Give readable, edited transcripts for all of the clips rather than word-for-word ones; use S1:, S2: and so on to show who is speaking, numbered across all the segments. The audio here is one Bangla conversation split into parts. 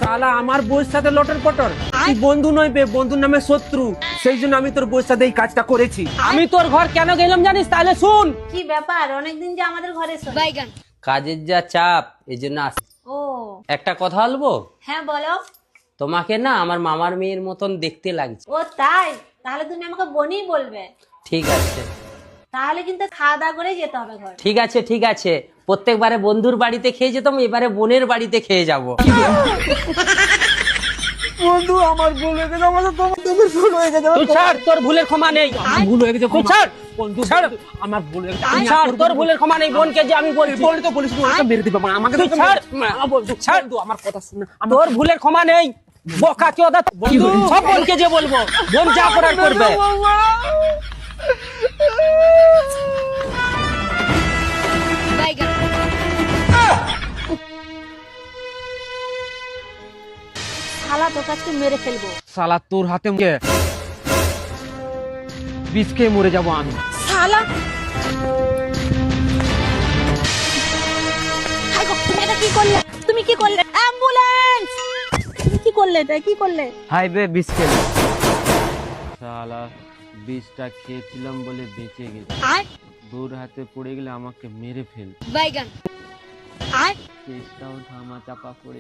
S1: শালা আমার বউয়ের সাথে লটর পটর। তুই বন্ধু নয় বে, বন্ধুর নামে শত্রু। সেই জন্য আমি তোর বউয়ের সাথে এই কাজটা করেছি। আমি তোর ঘর কেন গেলাম জানিস? তাহলে শুন।
S2: কি ব্যাপার, অনেকদিন যে আমাদের ঘরে এসো।
S3: কাজের যা চাপ এই জন্য
S2: ও
S3: একটা কথা বলবো?
S2: হ্যাঁ বলো।
S3: তোমাকে না আমার মামার মেয়ের মতন দেখতে লাগছে।
S2: ও তাই? তাহলে তুমি আমাকে বোনই বলবে।
S3: ঠিক আছে
S2: তাহলে কিন্তু খাওয়া দাওয়া করে যেতে হবে ঘরে।
S3: ঠিক আছে ঠিক আছে, প্রত্যেকবারে বন্ধুর বাড়িতে খেয়ে যেতাম, এবারে বোনের বাড়িতে খেয়ে যাব।
S1: বন্ধু আমার ভুল হয়ে গেছে, আমার তোর ভুল হয়ে গেছে।
S3: তুই ছাড়, তোর ভুলের ক্ষমা নেই।
S1: আমার ভুল হয়ে গেছে,
S3: তুই ছাড়
S1: বন্ধু
S3: ছাড়।
S1: আমার ভুল হয়ে গেছে।
S3: তুই ছাড়, তোর ভুলের ক্ষমা নেই। বোনকে যে আমি বলছি,
S1: বলি তো বলিস, আমাকে মেরে দিবে, আমাকে
S3: তুই ছাড়।
S1: বন্ধু ছাড়, আমার কথা শুন।
S3: তোর ভুলের ক্ষমা নেই। বোকা চোদা বন্ধু, সব বোনকে যে বলবো, বোন যা করার করবে।
S2: শালা তোকে আজকে মেরে ফেলবো।
S1: শালা তোর হাতে বিষ খেয়ে মরে যাবো আমি।
S2: শালা হাই গো, তুমি এটা কি করলে? তুমি কি করলে? অ্যাম্বুলেন্স! তুমি কি করলে? এটা কি করলে?
S1: হাই বে, বিষ খেলে। শালা বিষটা খেয়েছিলাম বলে বেঁচে গেছি।
S2: আয়
S1: দূর হাতে পড়ে গেলে আমাকে মেরে ফেল।
S2: বাইগান আয়।
S1: কেসটাও ধামা চাপা পড়ে।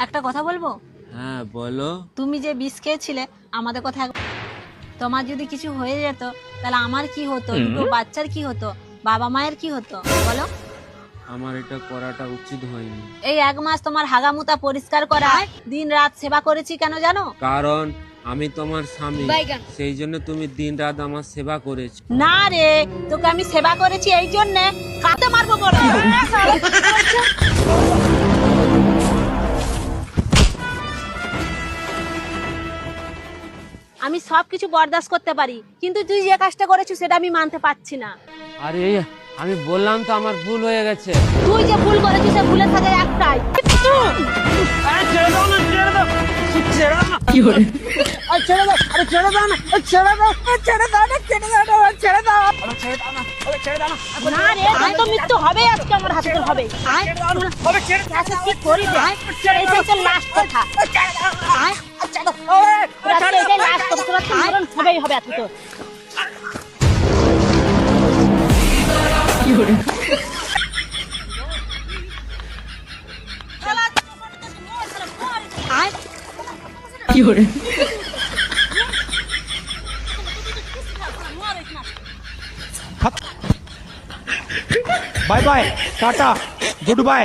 S2: একটা কথা বলবো?
S1: হ্যাঁ বলো।
S2: তুমি যে বিষ খেয়েছিলে, আমাদের কথা তোমার যদি কিছু হয়ে যেত তাহলে আমার কি হতো, দুটো বাচ্চার কি হতো, বাবা মায়ের কি হতো বলো?
S1: আমার এটা করাটা উচিত হয়নি।
S2: এই 1 মাস তোমার হাগামুতা পরিষ্কার করা, দিন রাত সেবা করেছি কেন জানো?
S1: কারণ আমি তোমার স্বামী, সেই জন্য তুমি দিন রাত আমার সেবা করেছো।
S2: না রে, তোকে আমি সেবা করেছি এই জন্য কাতে মারবো বলো। আমি সবকিছু বরদাস্ত করতে পারি, কিন্তু তুই যে কাজটা করেছিস সেটা আমি মানতে পারছি না।
S1: আরে আমি বললাম তো আমার ভুল হয়ে গেছে।
S2: তুই যে ভুল করেছিস সে ভুলের সাথে একটাই।
S1: আরে ছেড়ে দাও না, ছেড়ে দাও, ছেড়ে দাও না। কি করে? আরে ছেড়ে দাও, আরে ছেড়ে দাও না, ছেড়ে দাও, ছেড়ে দাও না, ছেড়ে দাও না, ছেড়ে দাও, আরে ছেড়ে দাও না, আরে ছেড়ে দাও না।
S2: না রে, আয় তো মৃত্যু হবে আজকে আমার হাতে, তোর হবে। আয়
S1: আরে ছেড়ে দাও,
S2: আচ্ছা কি করি রে? আয় এইটাই তো লাস্ট কথা। আয়
S1: ছেড়ে দাও।
S2: তোর আজকে এটাই লাস্ট কথা, তোর আজকে মরণ হবেই হবে আজকে তো। আয়
S4: কি করে?
S5: Bye bye tata good bye.